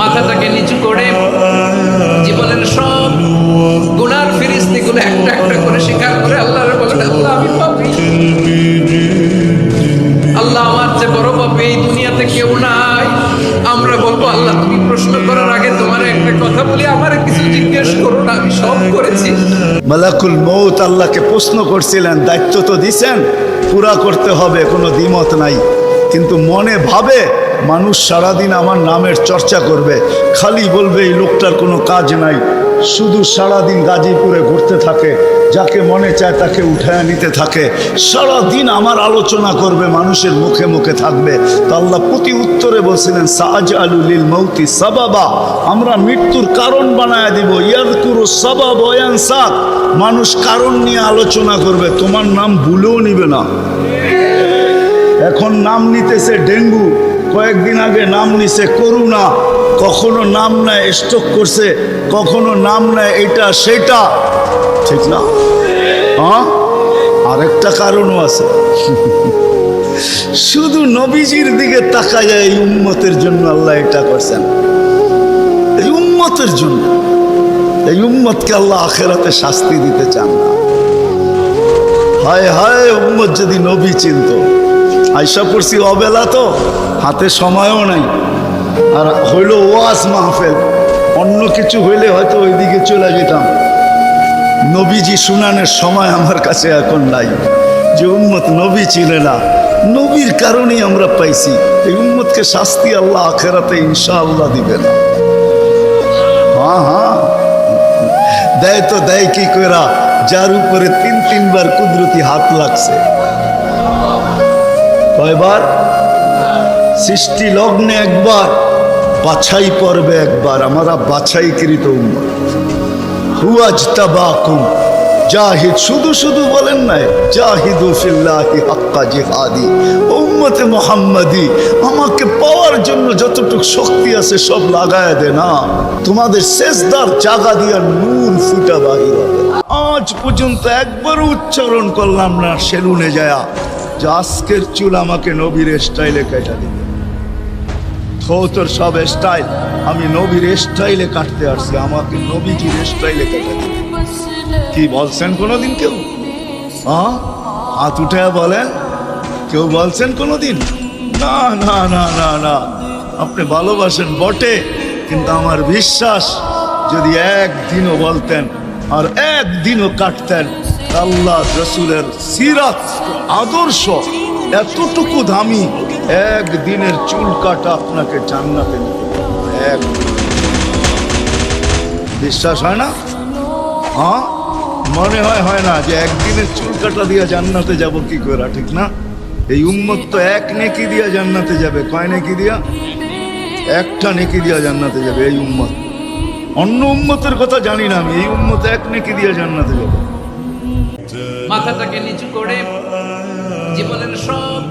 মাথাটাকে নিচু করে জীবনের সব গুনার ফিরিস্তিগুলো একটা একটা করে স্বীকার করে আল্লাহর বলেন, আল্লাহ আমি পাপী, আল্লাহ আমার চেয়ে বড় পাপী এই দুনিয়াতে কেউ নাই। আমরা বলবো, আল্লাহ তুমি প্রশ্ন করার আগে তোমার একটা কথা বলি, আমার কিছু জিজ্ঞেস করো না, আমি সব করেছি। মালাকুল মউত আল্লাহকে প্রশ্ন করছিলেন, দায়িত্ব তো দিছেন, পুরা করতে হবে, কোনো দ্বিমত নাই। কিন্তু মনে ভাবে মানুষ সারাদিন আমার নামের চর্চা করবে, খালি বলবে এই লোকটার কোনো কাজ নাই, শুধু সারাদিন গাজীপুরে ঘুরতে থাকে, যাকে মনে চায় তাকে উঠায় নিতে থাকে, সারাদিন আমার আলোচনা করবে, মানুষের মুখে মুখে থাকবে। তো আল্লাহ প্রতি উত্তরে বলছিলেন, সাআজআলু লিল মাউতি সাবাবা, আমরা মৃত্যুর কারণ বানায় দিব। ইয়াযকুরু সাবাব ওয়া ইয়ানসাক, মানুষ কারণ নিয়ে আলোচনা করবে, তোমার নাম ভুলেও নিবে না। এখন নাম নিতেছে ডেঙ্গু, কয়েকদিন আগে নাম নিছে করোনা, কখনো নাম নেয় স্ট্রোক করছে, কখনো নাম নেয় এটা সেটা, ঠিক না? হ্যাঁ, আরেকটা কারণও আছে। শুধু নবীজির দিকে তাকায়, এই উম্মতের জন্য আল্লাহ এটা করছেন, এই উম্মতের জন্য। এই উম্মতকে আল্লাহ আখিরাতে শাস্তি দিতে চান না। হায় হায়, উম্মত যদি নবী চিনত। আয়সা পড়ছি অবেলা, তো হাতে সময়ও নাই, আর হইল ওয়াজ মাহফিল, অন্য কিছু হইলে হয়তো ওইদিকে চলে যেতাম। নবীজি শুনানোর সময় আমার কাছে এখন নাই। যে উম্মত নবী চিনে না, নবীর কারণেই আমরা পাইছি। এই উম্মতকে শাস্তি আল্লাহ আখিরাতে ইনশাআল্লাহ দিবে না। হ্যাঁ হ্যাঁ, দেয় তো দেয় কি কইরা, যার উপরে তিনবার কুদরতি হাত লাগছে। কয়বার? সৃষ্টি লগ্নে একবার, বাছাই পর্বে একবার। আমরা বাছাইকৃত উম্মত। হুয়াজতাবাকুম জাহিদ, শুধু শুধু বলেন নাই, জাহিদু ফিল্লাহি হাক্কা জিহাদি। উম্মতে মুহাম্মাদি, আমাকে পাওয়ার জন্য যতটুকু শক্তি আছে সব লাগায় দে না, তোমাদের সেজদার জায়গা দিয়া নূর ফুটা বাহির হবে। আজ পর্যন্ত একবারও উচ্চারণ করলাম না সেলুনে যায়া যে আজকের চুল আমাকে নবীর স্টাইলে কেটে দিবে। তোর সব স্টাইল, আমি নবীর স্টাইলে কাটতে আসছি, আমাকে নবীজির স্টাইলে কেটে দিবে। কি বলছেন কোনোদিন কেউ? হ্যাঁ, হাত উঠে বলেন, কেউ বলছেন কোনোদিন? না না না না না, আপনি ভালোবাসেন বটে, কিন্তু আমার বিশ্বাস যদি একদিনও বলতেন আর একদিনও কাটতেন, আল্লাহ রসুলের সিরাত আদর্শ এতটুকু দামি, একদিনের চুল কাটা আপনাকে জান্নাতে নিতে পারে। বিশ্বাস হয় না? হ্যাঁ, মনে হয় না যে একদিনের চুল কাটা দিয়ে জান্নাতে যাব কি করে, ঠিক না? এই উম্মত তো এক নেকি দিয়া জান্নাতে যাবে। কয় নেকি দিয়া? একটা নেকি দিয়া জান্নাতে যাবে এই উম্মত। অন্য উম্মতের কথা জানি না আমি, এই উম্মত এক নেকি দিয়া জান্নাতে যাবে। মাথাটাকে নিচু করে জীবনের সব